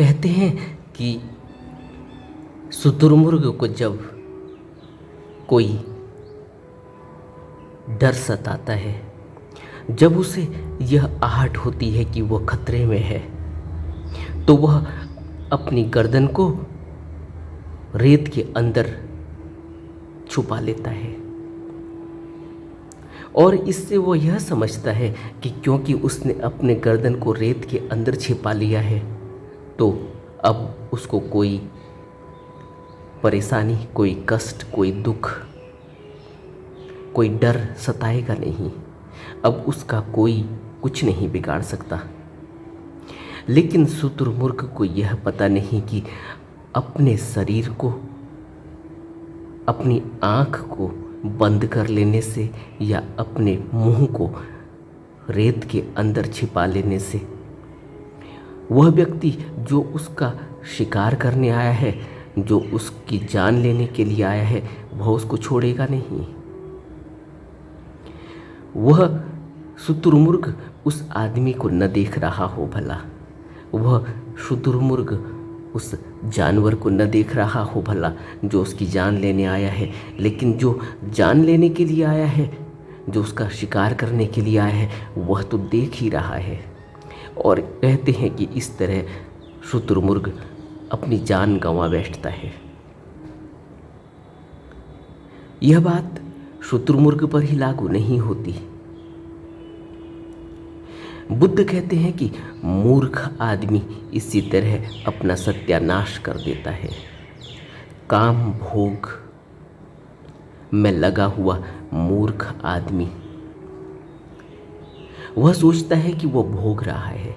कहते हैं कि शुतुरमुर्ग को जब कोई डर सताता है, जब उसे यह आहट होती है कि वह खतरे में है, तो वह अपनी गर्दन को रेत के अंदर छुपा लेता है और इससे वो यह समझता है कि क्योंकि उसने अपने गर्दन को रेत के अंदर छिपा लिया है तो अब उसको कोई परेशानी, कोई कष्ट, कोई दुख, कोई डर सताएगा नहीं। अब उसका कोई कुछ नहीं बिगाड़ सकता। लेकिन शुतुरमुर्ग को यह पता नहीं कि अपने शरीर को, अपनी आँख को बंद कर लेने से या अपने मुंह को रेत के अंदर छिपा लेने से वह व्यक्ति जो उसका शिकार करने आया है, जो उसकी जान लेने के लिए आया है, वह उसको छोड़ेगा नहीं। वह शुतुरमुर्ग उस आदमी को न देख रहा हो भला, वह शुतुरमुर्ग उस जानवर को न देख रहा हो भला जो उसकी जान लेने आया है, लेकिन जो जान लेने के लिए आया है, जो उसका शिकार करने के लिए आया है, वह तो देख ही रहा है। और कहते हैं कि इस तरह शुतुरमुर्ग अपनी जान गंवा बैठता है। यह बात शुतुरमुर्ग पर ही लागू नहीं होती। बुद्ध कहते हैं कि मूर्ख आदमी इसी तरह अपना सत्यानाश कर देता है। काम भोग में लगा हुआ मूर्ख आदमी, वह सोचता है कि वह भोग रहा है,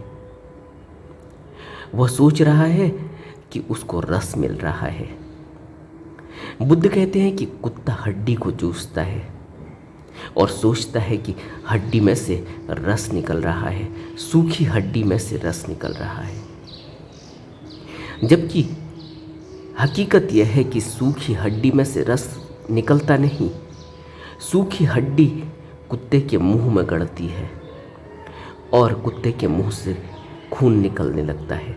वह सोच रहा है कि उसको रस मिल रहा है। बुद्ध कहते हैं कि कुत्ता हड्डी को चूसता है और सोचता है कि हड्डी में से रस निकल रहा है, सूखी हड्डी में से रस निकल रहा है, जबकि हकीकत यह है कि सूखी हड्डी में से रस निकलता नहीं। सूखी हड्डी कुत्ते के मुंह में गड़ती है और कुत्ते के मुंह से खून निकलने लगता है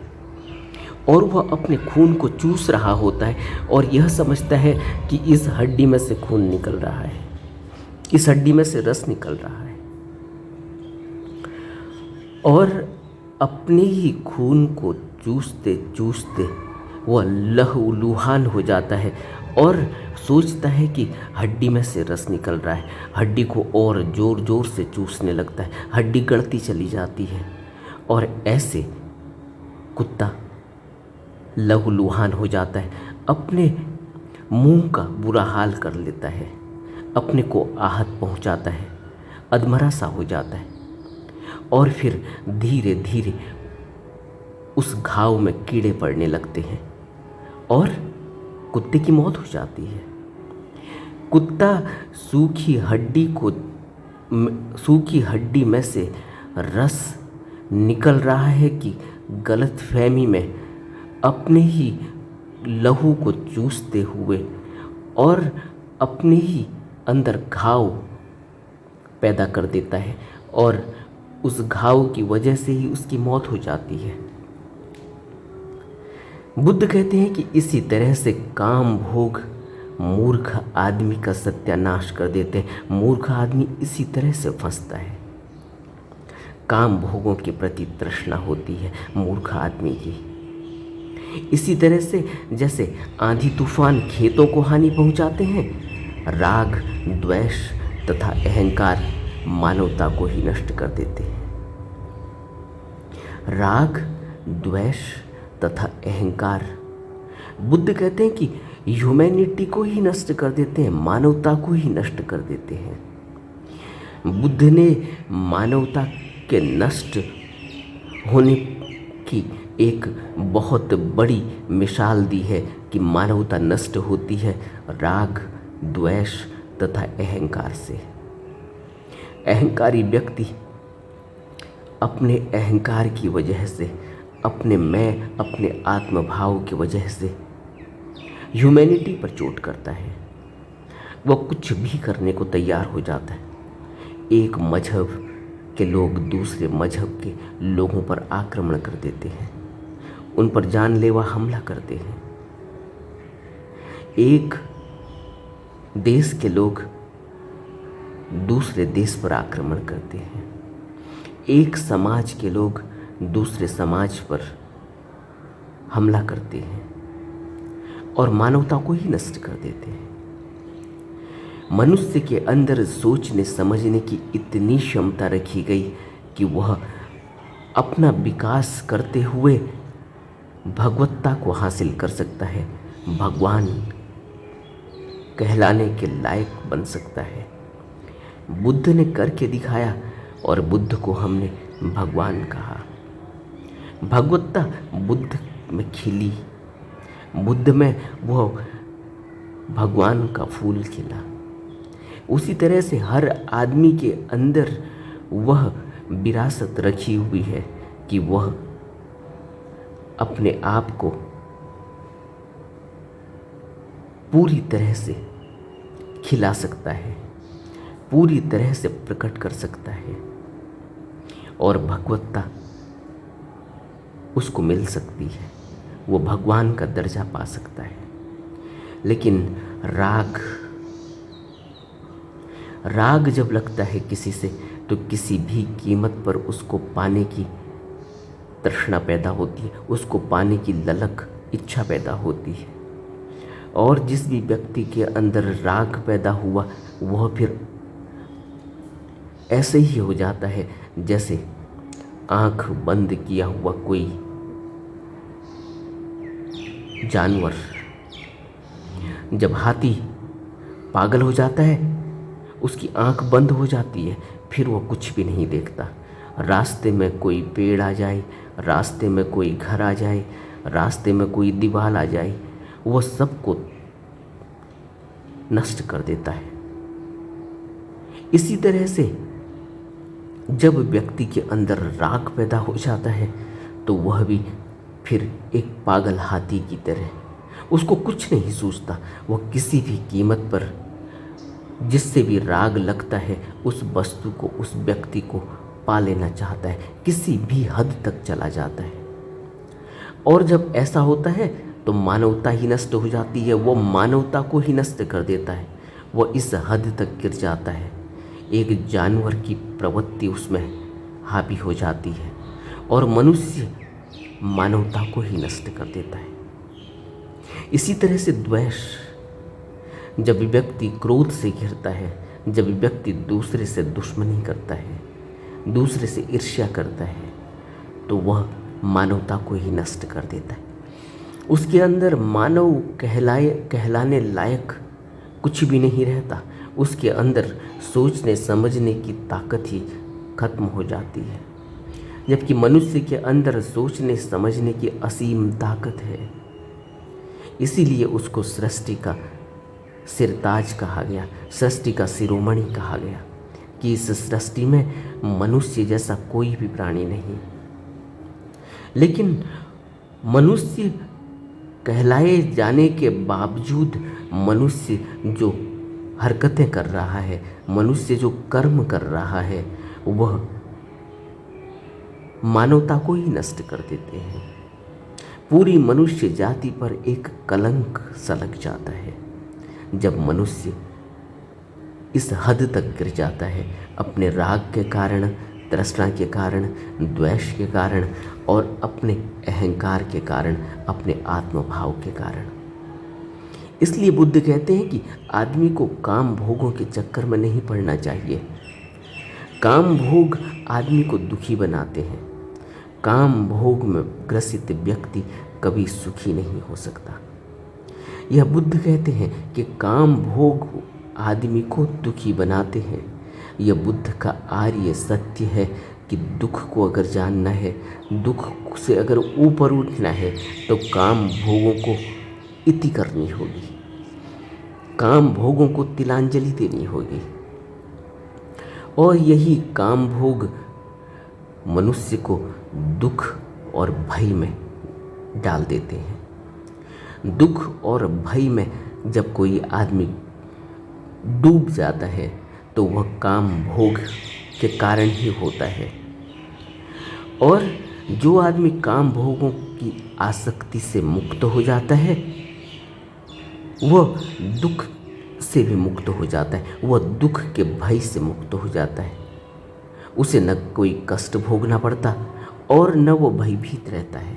और वह अपने खून को चूस रहा होता है और यह समझता है कि इस हड्डी में से खून निकल रहा है, इस हड्डी में से रस निकल रहा है, और अपने ही खून को चूसते चूसते वह लहूलुहान हो जाता है और सोचता है कि हड्डी में से रस निकल रहा है। हड्डी को और ज़ोर ज़ोर से चूसने लगता है, हड्डी गड़ती चली जाती है और ऐसे कुत्ता लहूलुहान हो जाता है, अपने मुंह का बुरा हाल कर लेता है, अपने को आहत पहुंचाता है, अधमरा सा हो जाता है और फिर धीरे धीरे उस घाव में कीड़े पड़ने लगते हैं और कुत्ते की मौत हो जाती है। कुत्ता सूखी हड्डी में से रस निकल रहा है कि गलतफहमी में अपने ही लहू को चूसते हुए और अपने ही अंदर घाव पैदा कर देता है और उस घाव की वजह से ही उसकी मौत हो जाती है। बुद्ध कहते हैं कि इसी तरह से काम भोग मूर्ख आदमी का सत्यानाश कर देते हैं। मूर्ख आदमी इसी तरह से फंसता है। काम भोगों के प्रति तृष्णा होती है मूर्ख आदमी की। इसी तरह से जैसे आंधी तूफान खेतों को हानि पहुंचाते हैं, राग, द्वेष तथा अहंकार मानवता को ही नष्ट कर देते हैं। राग, द्वेष तथा अहंकार बुद्ध कहते हैं कि ह्यूमैनिटी को ही नष्ट कर देते हैं, मानवता को ही नष्ट कर देते हैं। बुद्ध ने मानवता के नष्ट होने की एक बहुत बड़ी मिसाल दी है कि मानवता नष्ट होती है राग, द्वेष तथा अहंकार से। अहंकारी व्यक्ति अपने अहंकार की वजह से, अपने मैं, अपने आत्मभाव की वजह से ह्यूमैनिटी पर चोट करता है। वह कुछ भी करने को तैयार हो जाता है। एक मजहब के लोग दूसरे मजहब के लोगों पर आक्रमण कर देते हैं, उन पर जानलेवा हमला करते हैं। एक देश के लोग दूसरे देश पर आक्रमण करते हैं। एक समाज के लोग दूसरे समाज पर हमला करते हैं और मानवता को ही नष्ट कर देते हैं। मनुष्य के अंदर सोचने समझने की इतनी क्षमता रखी गई कि वह अपना विकास करते हुए भगवत्ता को हासिल कर सकता है, भगवान कहलाने के लायक बन सकता है। बुद्ध ने करके दिखाया और बुद्ध को हमने भगवान कहा। भगवत्ता बुद्ध में खिली, बुद्ध में वह भगवान का फूल खिला। उसी तरह से हर आदमी के अंदर वह विरासत रखी हुई है कि वह अपने आप को पूरी तरह से खिला सकता है, पूरी तरह से प्रकट कर सकता है और भगवत्ता उसको मिल सकती है, वो भगवान का दर्जा पा सकता है। लेकिन राग जब लगता है किसी से तो किसी भी कीमत पर उसको पाने की तृष्णा पैदा होती है, उसको पाने की ललक इच्छा पैदा होती है। और जिस भी व्यक्ति के अंदर राग पैदा हुआ वह फिर ऐसे ही हो जाता है जैसे आंख बंद किया हुआ कोई जानवर। जब हाथी पागल हो जाता है, उसकी आंख बंद हो जाती है, फिर वो कुछ भी नहीं देखता। रास्ते में कोई पेड़ आ जाए, रास्ते में कोई घर आ जाए, रास्ते में कोई दीवार आ जाए, वो सबको नष्ट कर देता है। इसी तरह से जब व्यक्ति के अंदर राग पैदा हो जाता है तो वह भी फिर एक पागल हाथी की तरह, उसको कुछ नहीं सूझता। वह किसी भी कीमत पर जिससे भी राग लगता है उस वस्तु को, उस व्यक्ति को पा लेना चाहता है, किसी भी हद तक चला जाता है। और जब ऐसा होता है तो मानवता ही नष्ट हो जाती है, वो मानवता को ही नष्ट कर देता है, वो इस हद तक गिर जाता है। एक जानवर की प्रवृत्ति उसमें हावी हो जाती है और मनुष्य मानवता को ही नष्ट कर देता है। इसी तरह से द्वेष, जब व्यक्ति क्रोध से घिरता है, जब व्यक्ति दूसरे से दुश्मनी करता है, दूसरे से ईर्ष्या करता है, तो वह मानवता को ही नष्ट कर देता है। उसके अंदर मानव कहलाने लायक कुछ भी नहीं रहता। उसके अंदर सोचने समझने की ताकत ही खत्म हो जाती है, जबकि मनुष्य के अंदर सोचने समझने की असीम ताकत है। इसीलिए उसको सृष्टि का सिरताज कहा गया, सृष्टि का शिरोमणि कहा गया कि इस सृष्टि में मनुष्य जैसा कोई भी प्राणी नहीं। लेकिन मनुष्य कहलाए जाने के बावजूद मनुष्य जो हरकतें कर रहा है, मनुष्य जो कर्म कर रहा है, वह मानवता को ही नष्ट कर देते हैं। पूरी मनुष्य जाति पर एक कलंक सा लग जाता है जब मनुष्य इस हद तक गिर जाता है अपने राग के कारण, तृष्णा के कारण, द्वेष के कारण और अपने अहंकार के कारण, अपने आत्मभाव के कारण। इसलिए बुद्ध कहते हैं कि आदमी को काम भोगों के चक्कर में नहीं पड़ना चाहिए। काम भोग आदमी को दुखी बनाते हैं। काम भोग में ग्रसित व्यक्ति कभी सुखी नहीं हो सकता। यह बुद्ध कहते हैं कि काम भोग आदमी को दुखी बनाते हैं। यह बुद्ध का आर्य सत्य है कि दुख को अगर जानना है, दुख से अगर ऊपर उठना है, तो काम भोगों को इति करनी होगी, काम भोगों को तिलांजलि देनी होगी। और यही काम भोग मनुष्य को दुख और भय में डाल देते हैं। दुख और भय में जब कोई आदमी डूब जाता है तो वह काम भोग के कारण ही होता है। और जो आदमी काम भोगों की आसक्ति से मुक्त हो जाता है, वह दुख से भी मुक्त हो जाता है, वह दुख के भय से मुक्त हो जाता है। उसे न कोई कष्ट भोगना पड़ता और न वो भयभीत रहता है।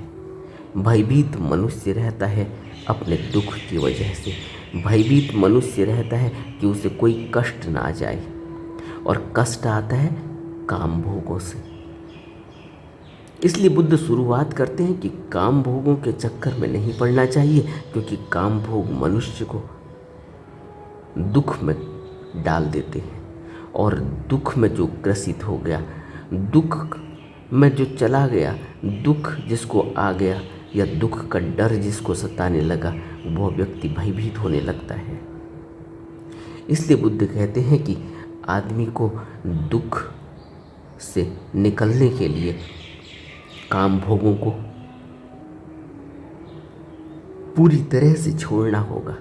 भयभीत मनुष्य रहता है अपने दुख की वजह से। भयभीत मनुष्य रहता है कि उसे कोई कष्ट ना आ जाए, और कष्ट आता है काम भोगों से। इसलिए बुद्ध शुरुआत करते हैं कि काम भोगों के चक्कर में नहीं पड़ना चाहिए, क्योंकि काम भोग मनुष्य को दुख में डाल देते हैं, और दुख में जो ग्रसित हो गया, दुख में जो चला गया, दुख जिसको आ गया या दुख का डर जिसको सताने लगा, वह व्यक्ति भयभीत होने लगता है। इसलिए बुद्ध कहते हैं कि आदमी को दुख से निकलने के लिए काम भोगों को पूरी तरह से छोड़ना होगा।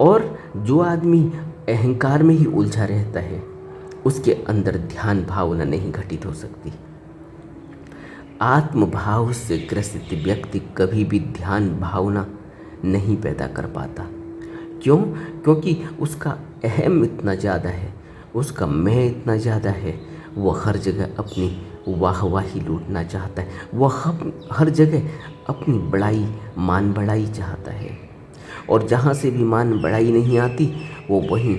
और जो आदमी अहंकार में ही उलझा रहता है, उसके अंदर ध्यान भावना नहीं घटित हो सकती। आत्म भाव से ग्रसित व्यक्ति कभी भी ध्यान भावना नहीं पैदा कर पाता। क्यों? क्योंकि उसका अहम इतना ज़्यादा है, उसका मैं इतना ज़्यादा है, वह हर जगह अपनी वाहवाही लूटना चाहता है, वह हर जगह अपनी बड़ाई मान बढ़ाई चाहता है, और जहाँ से भी मान बढ़ाई नहीं आती वो वहीं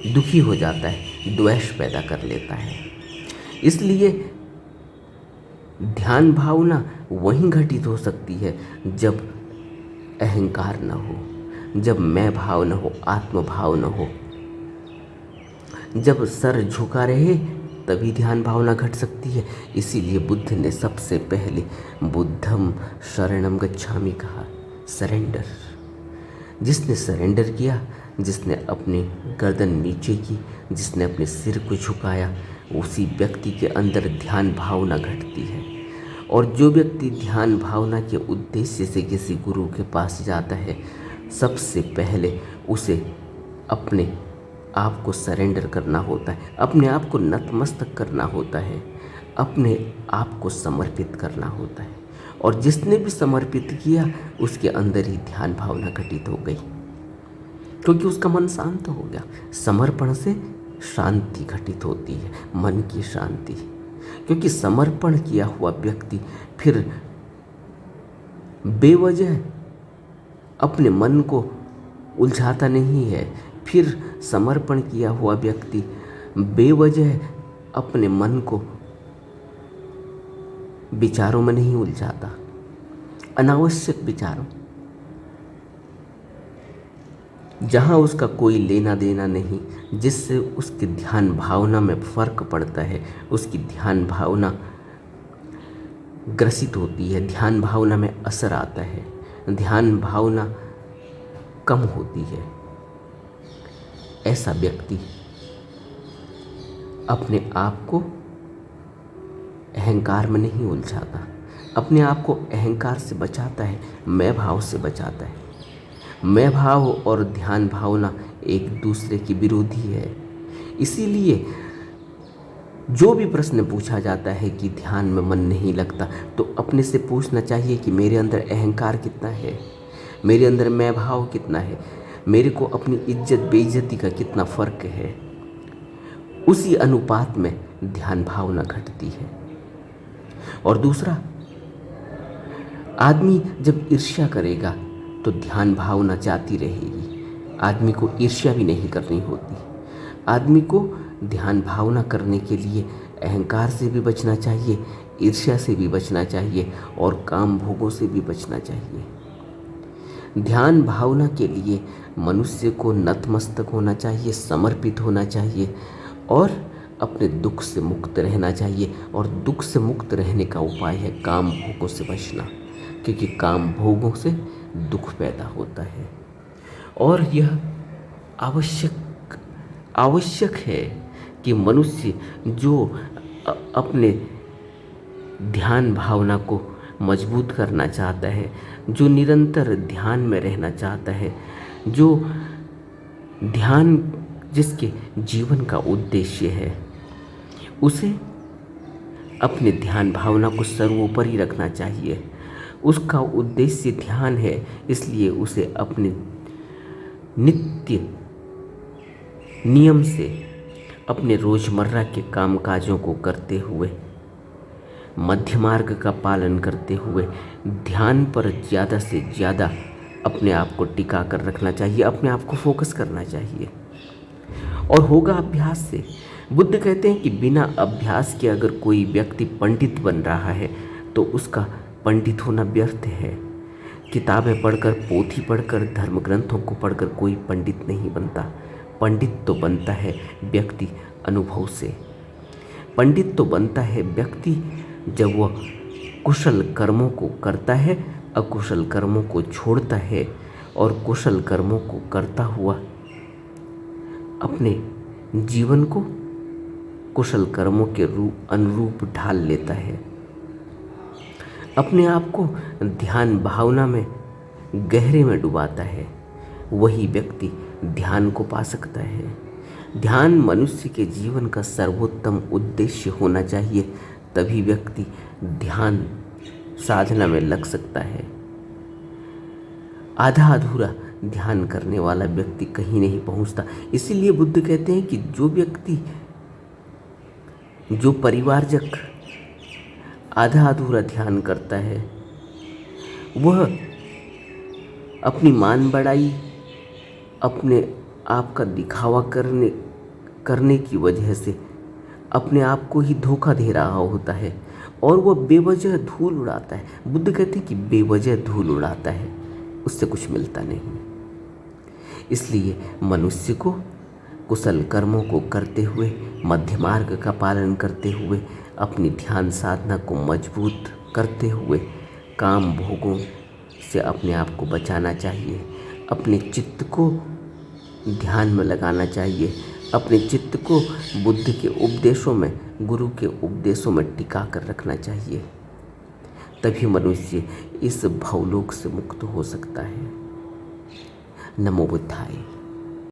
दुखी हो जाता है, द्वेष पैदा कर लेता है। इसलिए ध्यान भावना वहीं घटित हो सकती है जब अहंकार न हो, जब मैं भाव न हो, आत्म भाव न हो। जब सर झुका रहे तभी ध्यान भावना घट सकती है। इसीलिए बुद्ध ने सबसे पहले बुद्धम शरणम गच्छामि कहा, सरेंडर। जिसने सरेंडर किया, जिसने अपनी गर्दन नीचे की, जिसने अपने सिर को झुकाया, उसी व्यक्ति के अंदर ध्यान भावना घटती है। और जो व्यक्ति ध्यान भावना के उद्देश्य से किसी गुरु के पास जाता है, सबसे पहले उसे अपने आप को सरेंडर करना होता है, अपने आप को नतमस्तक करना होता है, अपने आप को समर्पित करना होता है। और जिसने भी समर्पित किया, उसके अंदर ही ध्यान भावना घटित हो गई, क्योंकि उसका मन शांत हो गया। समर्पण से शांति घटित होती है, मन की शांति। क्योंकि समर्पण किया हुआ व्यक्ति फिर बेवजह अपने मन को उलझाता नहीं है, फिर समर्पण किया हुआ व्यक्ति बेवजह अपने मन को विचारों में नहीं उलझाता, अनावश्यक विचारों, जहाँ उसका कोई लेना देना नहीं, जिससे उसके ध्यान भावना में फर्क पड़ता है, उसकी ध्यान भावना ग्रसित होती है, ध्यान भावना में असर आता है, ध्यान भावना कम होती है। ऐसा व्यक्ति अपने आप को अहंकार में नहीं उलझाता, अपने आप को अहंकार से बचाता है, मैं भाव से बचाता है। मैं भाव और ध्यान भावना एक दूसरे की विरोधी है। इसीलिए जो भी प्रश्न पूछा जाता है कि ध्यान में मन नहीं लगता, तो अपने से पूछना चाहिए कि मेरे अंदर अहंकार कितना है, मेरे अंदर मैं भाव कितना है, मेरे को अपनी इज्जत बेइज्जती का कितना फर्क है। उसी अनुपात में ध्यान भावना घटती है। और दूसरा, आदमी जब ईर्ष्या करेगा तो ध्यान भावना जाती रहेगी। आदमी को ईर्ष्या भी नहीं करनी होती। आदमी को ध्यान भावना करने के लिए अहंकार से भी बचना चाहिए, ईर्ष्या से भी बचना चाहिए, और काम भोगों से भी बचना चाहिए। ध्यान भावना के लिए मनुष्य को नतमस्तक होना चाहिए, समर्पित होना चाहिए, और अपने दुख से मुक्त रहना चाहिए। और दुख से मुक्त रहने का उपाय है काम भोगों से बचना, क्योंकि काम भोगों से दुख पैदा होता है। और यह आवश्यक है कि मनुष्य जो अपने ध्यान भावना को मजबूत करना चाहता है, जो निरंतर ध्यान में रहना चाहता है, जो ध्यान जिसके जीवन का उद्देश्य है, उसे अपने ध्यान भावना को सर्वोपरि रखना चाहिए। उसका उद्देश्य ध्यान है, इसलिए उसे अपने नित्य नियम से अपने रोज़मर्रा के कामकाजों को करते हुए, मध्य मार्ग का पालन करते हुए ध्यान पर ज़्यादा से ज़्यादा अपने आप को टिका कर रखना चाहिए, अपने आप को फोकस करना चाहिए। और होगा अभ्यास से। बुद्ध कहते हैं कि बिना अभ्यास के अगर कोई व्यक्ति पंडित बन रहा है तो उसका पंडित होना व्यर्थ है। किताबें पढ़कर, पोथी पढ़कर, धर्म ग्रंथों को पढ़कर कोई पंडित नहीं बनता। पंडित तो बनता है व्यक्ति अनुभव से। पंडित तो बनता है व्यक्ति जब वह कुशल कर्मों को करता है, अकुशल कर्मों को छोड़ता है और कुशल कर्मों को करता हुआ अपने जीवन को कुशल कर्मों के अनुरूप ढाल लेता है। अपने आप को ध्यान भावना में गहरे में डुबाता है, वही व्यक्ति ध्यान को पा सकता है। ध्यान मनुष्य के जीवन का सर्वोत्तम उद्देश्य होना चाहिए, तभी व्यक्ति ध्यान साधना में लग सकता है। आधा अधूरा ध्यान करने वाला व्यक्ति कहीं नहीं पहुंचता। इसीलिए बुद्ध कहते हैं कि जो व्यक्ति, जो परिवारजक आधा अधूरा ध्यान करता है, वह अपनी मान बढ़ाई, अपने आप का दिखावा करने की वजह से अपने आप को ही धोखा दे रहा होता है और वह बेवजह धूल उड़ाता है। बुद्ध कहते हैं कि बेवजह धूल उड़ाता है, उससे कुछ मिलता नहीं। इसलिए मनुष्य को कुशल कर्मों को करते हुए, मध्य मार्ग का पालन करते हुए, अपनी ध्यान साधना को मजबूत करते हुए काम भोगों से अपने आप को बचाना चाहिए। अपने चित्त को ध्यान में लगाना चाहिए, अपने चित्त को बुद्ध के उपदेशों में, गुरु के उपदेशों में टिका कर रखना चाहिए। तभी मनुष्य इस भवलोक से मुक्त हो सकता है। नमो बुद्धाय।